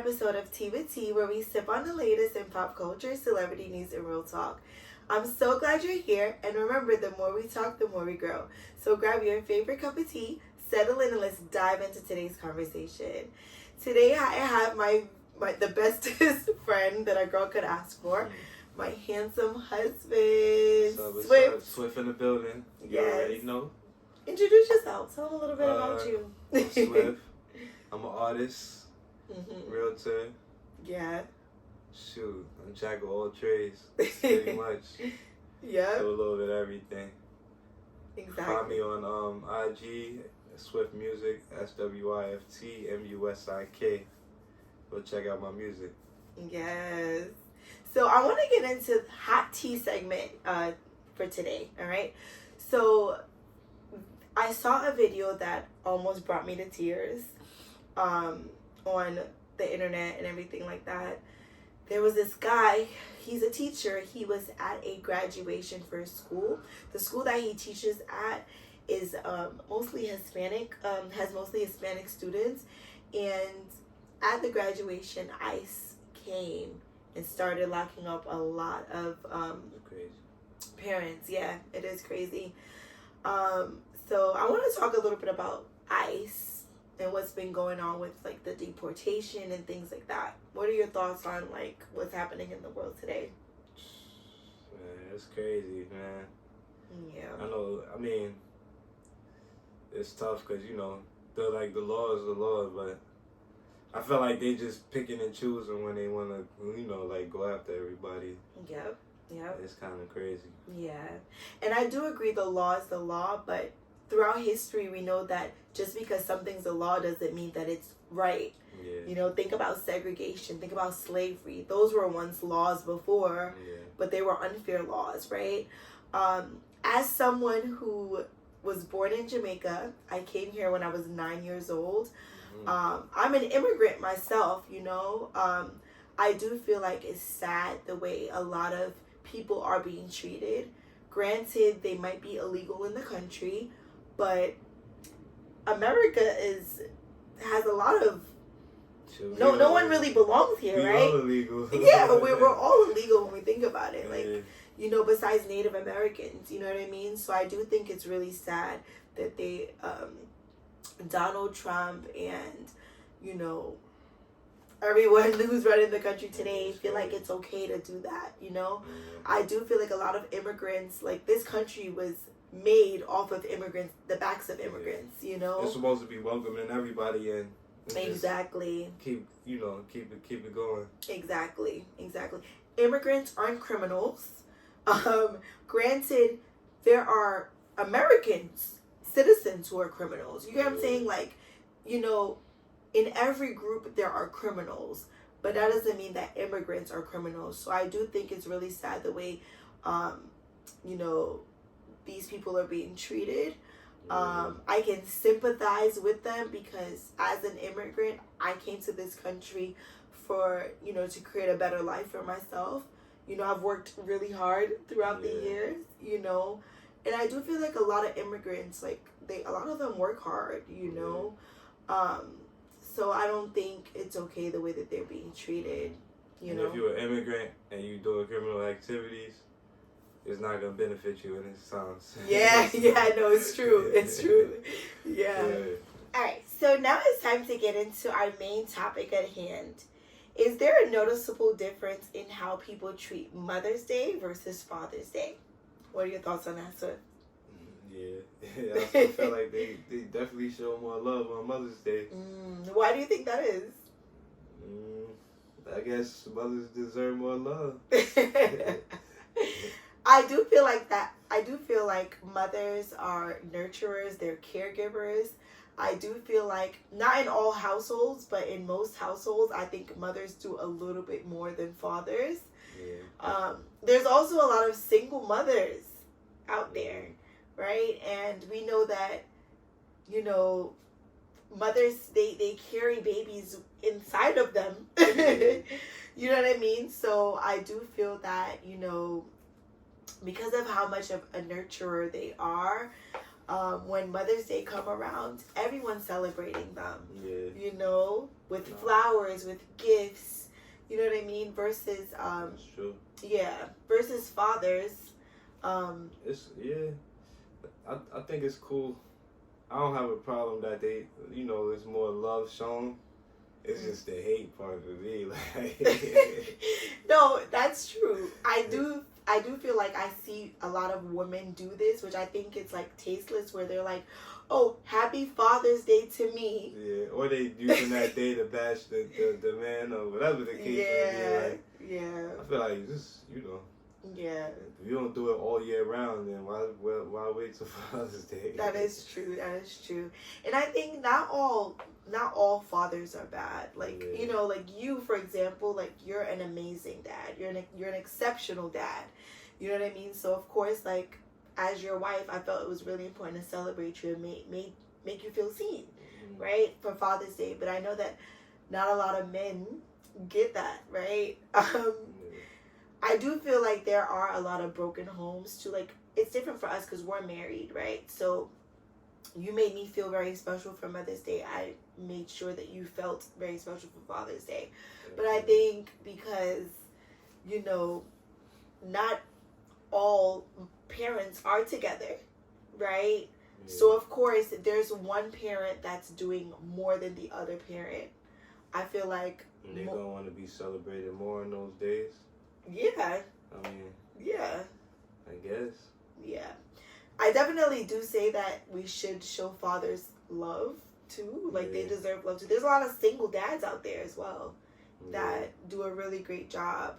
episode of Tea with Tea, where we sip on the latest in pop culture, celebrity news, and real talk. I'm so glad you're here, and remember, the more we talk, the more we grow. So grab your favorite cup of tea, settle in, and let's dive into today's conversation. Today, I have my the bestest friend that a girl could ask for, my handsome husband, Swift. Swift in the building. You Yes. already know. Introduce yourself. Tell them a little bit about you. I'm Swift. I'm an artist, Mm-hmm. realtor. Yeah. Shoot, I'm jack of all trades, pretty much. Yeah. Do a little bit of everything. Exactly. Find me on IG, Swift Music, SWIFT Go check out my music. Yes. So I want to get into hot tea segment for today. All right. So I saw a video that almost brought me to tears on the internet and everything like that. There was this guy, he's a teacher. He was at a graduation for his school. The school that he teaches at is mostly Hispanic, has mostly Hispanic students. And at the graduation, ICE came and started locking up a lot of Crazy. parents. Yeah, it is crazy. So I want to talk a little bit about ICE and what's been going on with like the deportation and things like that. What are your thoughts on like what's happening in the world today? Man, it's crazy, man. Yeah. I mean, it's tough because, you know, they're like the law is the law, but I feel like they just picking and choosing when they want to, you know, like go after everybody. Yep. Yep. It's kind of crazy. Yeah. And I do agree the law is the law, but throughout history we know that just because something's a law doesn't mean that it's right. Yeah. You know, think about segregation, think about slavery. Those were once laws before, Yeah. but they were unfair laws, right? As someone who was born in Jamaica, I came here when I was 9 years old. I'm an immigrant myself, you know. I do feel like it's sad the way a lot of people are being treated. Granted, they might be illegal in the country, but America has a lot of no one really belongs here, we right? all illegal. Yeah, we're all illegal when we think about it. Like, Yeah. you know, besides Native Americans, you know what I mean? So I do think it's really sad that they, Donald Trump and, you know, everyone who's running the country today feel like it's okay to do that, you know? I do feel like a lot of immigrants, like this country was made off of immigrants, the backs of immigrants, you know? It's supposed to be welcoming everybody in. Exactly. Keep it going. Exactly. Immigrants aren't criminals. Granted, there are Americans, citizens who are criminals. You get what I'm saying? Like, you know, in every group there are criminals, but that doesn't mean that immigrants are criminals. So I do think it's really sad the way, you know, these people are being treated. I can sympathize with them because as an immigrant, I came to this country for, you know, to create a better life for myself. You know, I've worked really hard throughout the years, you know, and I do feel like a lot of immigrants, like a lot of them work hard, you know. So I don't think it's okay the way that they're being treated, you know. If you're an immigrant and you doing criminal activities, it's not gonna benefit you in this sense. Yeah, no, it's true. Yeah. All right, so now it's time to get into our main topic at hand. Is there a noticeable difference in how people treat Mother's Day versus Father's Day? What are your thoughts on that, sir? Yeah, I feel like they definitely show more love on Mother's Day. Why do you think that is? I guess mothers deserve more love. I do feel like that. I do feel like mothers are nurturers, they're caregivers. I do feel like, not in all households, but in most households, I think mothers do a little bit more than fathers. Yeah. There's also a lot of single mothers out there, right? And we know that, you know, mothers, they carry babies inside of them. You know what I mean? So I do feel that, you know, because of how much of a nurturer they are, when Mother's Day come around, everyone's celebrating them. Yeah. You know, with No. flowers, with gifts. You know what I mean? Versus That's true. versus fathers. It's I think it's cool. I don't have a problem that they, it's more love shown. It's just the hate part for me. Like, No, that's true. I do feel like I see a lot of women do this, which I think it's like tasteless, where they're like, "Oh, happy Father's Day to me." yeah, or they using that day to bash the man or whatever the case may be. Like, Yeah. I feel like just Yeah. if you don't do it all year round, then why wait till Father's Day? That is true. That is true. And I think not all fathers are bad. Like, Yeah. like you, for example, like you're an amazing dad. You're an exceptional dad. You know what I mean? So of course, like as your wife, I felt it was really important to celebrate you and make you feel seen, right? For Father's Day. But I know that not a lot of men get that, right? I do feel like there are a lot of broken homes too. Like, it's different for us because we're married, right? So you made me feel very special for Mother's Day. I made sure that you felt very special for Father's Day. But I think because, not all parents are together, right? Yeah. So of course, there's one parent that's doing more than the other parent. I feel like And they're gonna want to be celebrated more in those days. yeah, I mean, yeah. I guess. Yeah. I definitely do say that we should show fathers love too. Like, they Yeah. deserve love too. There's a lot of single dads out there as well Yeah. that do a really great job,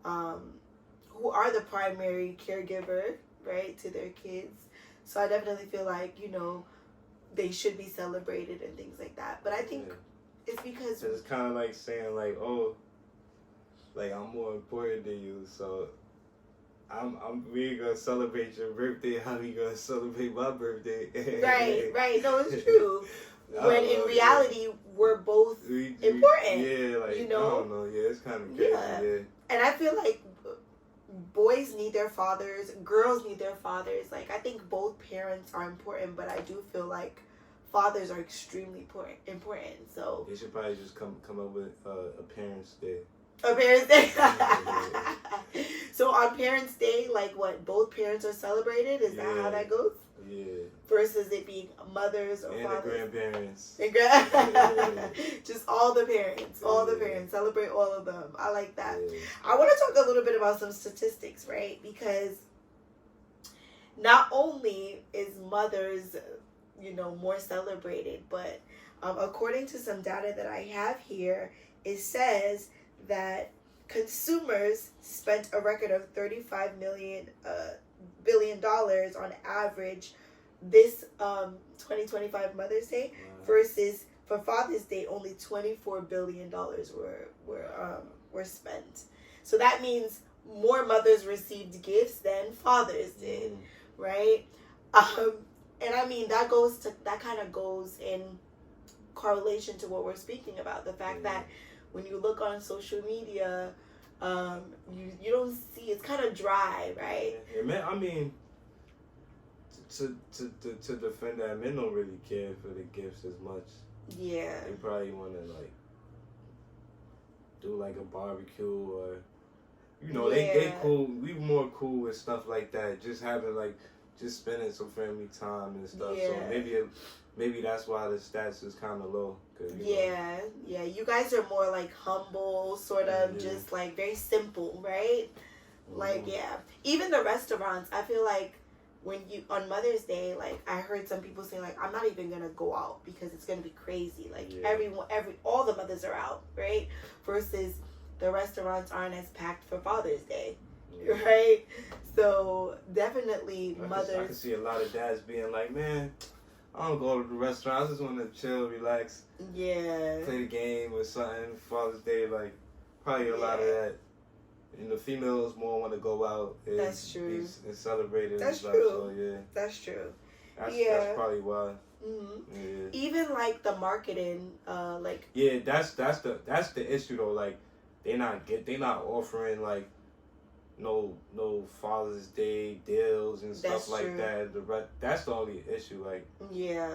who are the primary caregiver, right, to their kids. So I definitely feel like, they should be celebrated and things like that. But I think it's because So it's kind of like saying like, oh, like I'm more important than you, so we ain't gonna celebrate your birthday. How we gonna celebrate my birthday? right. No, it's true. When in reality, we're both important. Yeah, like I don't know. Yeah, it's kind of crazy. Yeah. And I feel like boys need their fathers, girls need their fathers. Like, I think both parents are important, but I do feel like fathers are extremely important. So They should probably just come up with a Parents' Day. a Parents' Day. So on Parents' Day, like what, both parents are celebrated? Is that how that goes? Yeah. Versus it being mothers or And fathers. the grandparents. Just all the parents. All the parents. Celebrate all of them. I like that. Yeah. I want to talk a little bit about some statistics, right? Because not only is mothers, more celebrated, but according to some data that I have here, it says that consumers spent a record of $35 billion on average this 2025 Mother's Day, versus for Father's Day only $24 billion were spent. So that means more mothers received gifts than fathers did, right? And I mean that kind of goes in correlation to what we're speaking about, the fact that when you look on social media, you don't see, it's kind of dry, right? Yeah, man, I mean, to defend that, men don't really care for the gifts as much. Yeah. They probably want to like do like a barbecue or, they cool. We more cool with stuff like that. Just having like, just spending some family time and stuff. Yeah. So maybe that's why the stats is kind of low. Yeah. You guys are more like humble, sort of just like very simple, right? Like, even the restaurants, I feel like when on Mother's Day, like I heard some people say like, I'm not even gonna go out because it's gonna be crazy. Like all the mothers are out, right? Versus the restaurants aren't as packed for Father's Day, right? So definitely mothers. I can see a lot of dads being like, man, I don't go to the restaurant. I just want to chill, relax, play the game or something. Father's Day, like probably a lot of that. Females more want to go out and, that's true. And celebrate it. That's and true. So, yeah. That's true. That's probably why. Mm-hmm. Yeah. Even like the marketing, like. Yeah, that's the issue though. Like they not offering like no Father's Day deals and stuff That's like true. that. That's the only issue, like, Yeah.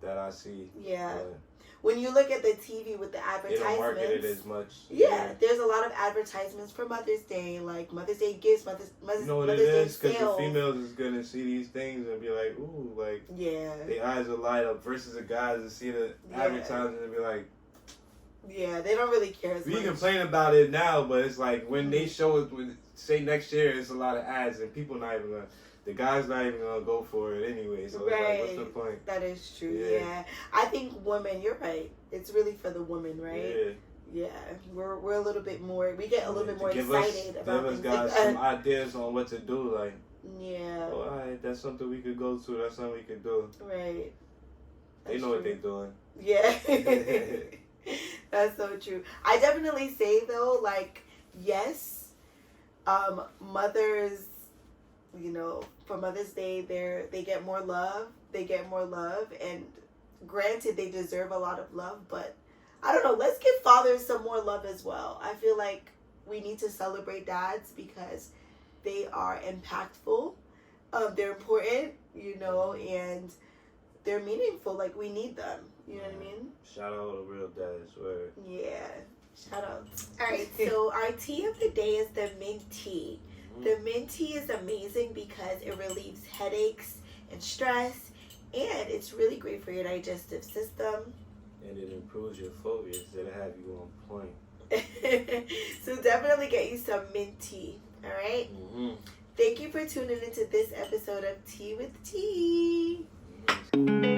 that I see. Yeah. But when you look at the TV with the they don't market it advertisements, as much. yeah, there's a lot of advertisements for Mother's Day, like Mother's Day gifts, Mother's You know what Mother's it Day is? Because the sales. females is gonna see these things and be like, ooh, like, Yeah. their eyes will light up versus the guys that see the Yeah. advertisement and be like, Yeah, they don't really care as we much. complain about it now, but it's like when they Mhm. show it, say next year, it's a lot of ads and people not even gonna, the guy's not even gonna go for it anyway. So it's like, what's the point? That is true. Yeah. Yeah. I think women. You're right. It's really for the women, right? Yeah. Yeah. We're a little bit more. We get a little bit more Give excited about us things guys like some that. ideas on what to do. Like, Yeah. oh, alright, that's something we could go to. That's something we could do. Right. They That's know what true. they're doing. Yeah. That's so true. I definitely say though, like, yes, mothers, you know, for Mother's Day, they get more love. They get more love, and granted, they deserve a lot of love. But I don't know. Let's give fathers some more love as well. I feel like we need to celebrate dads because they are impactful. They're important, you know, and they're meaningful. Like, we need them. You know what I mean? Shout out to real dads. Word. Yeah. Shout out. All right. So our tea of the day is the mint tea. The mint tea is amazing because it relieves headaches and stress, and it's really great for your digestive system. And it improves your phobias that have you on point. So definitely get you some mint tea. All right. Mm-hmm. Thank you for tuning into this episode of Tea with Tea. Mm-hmm.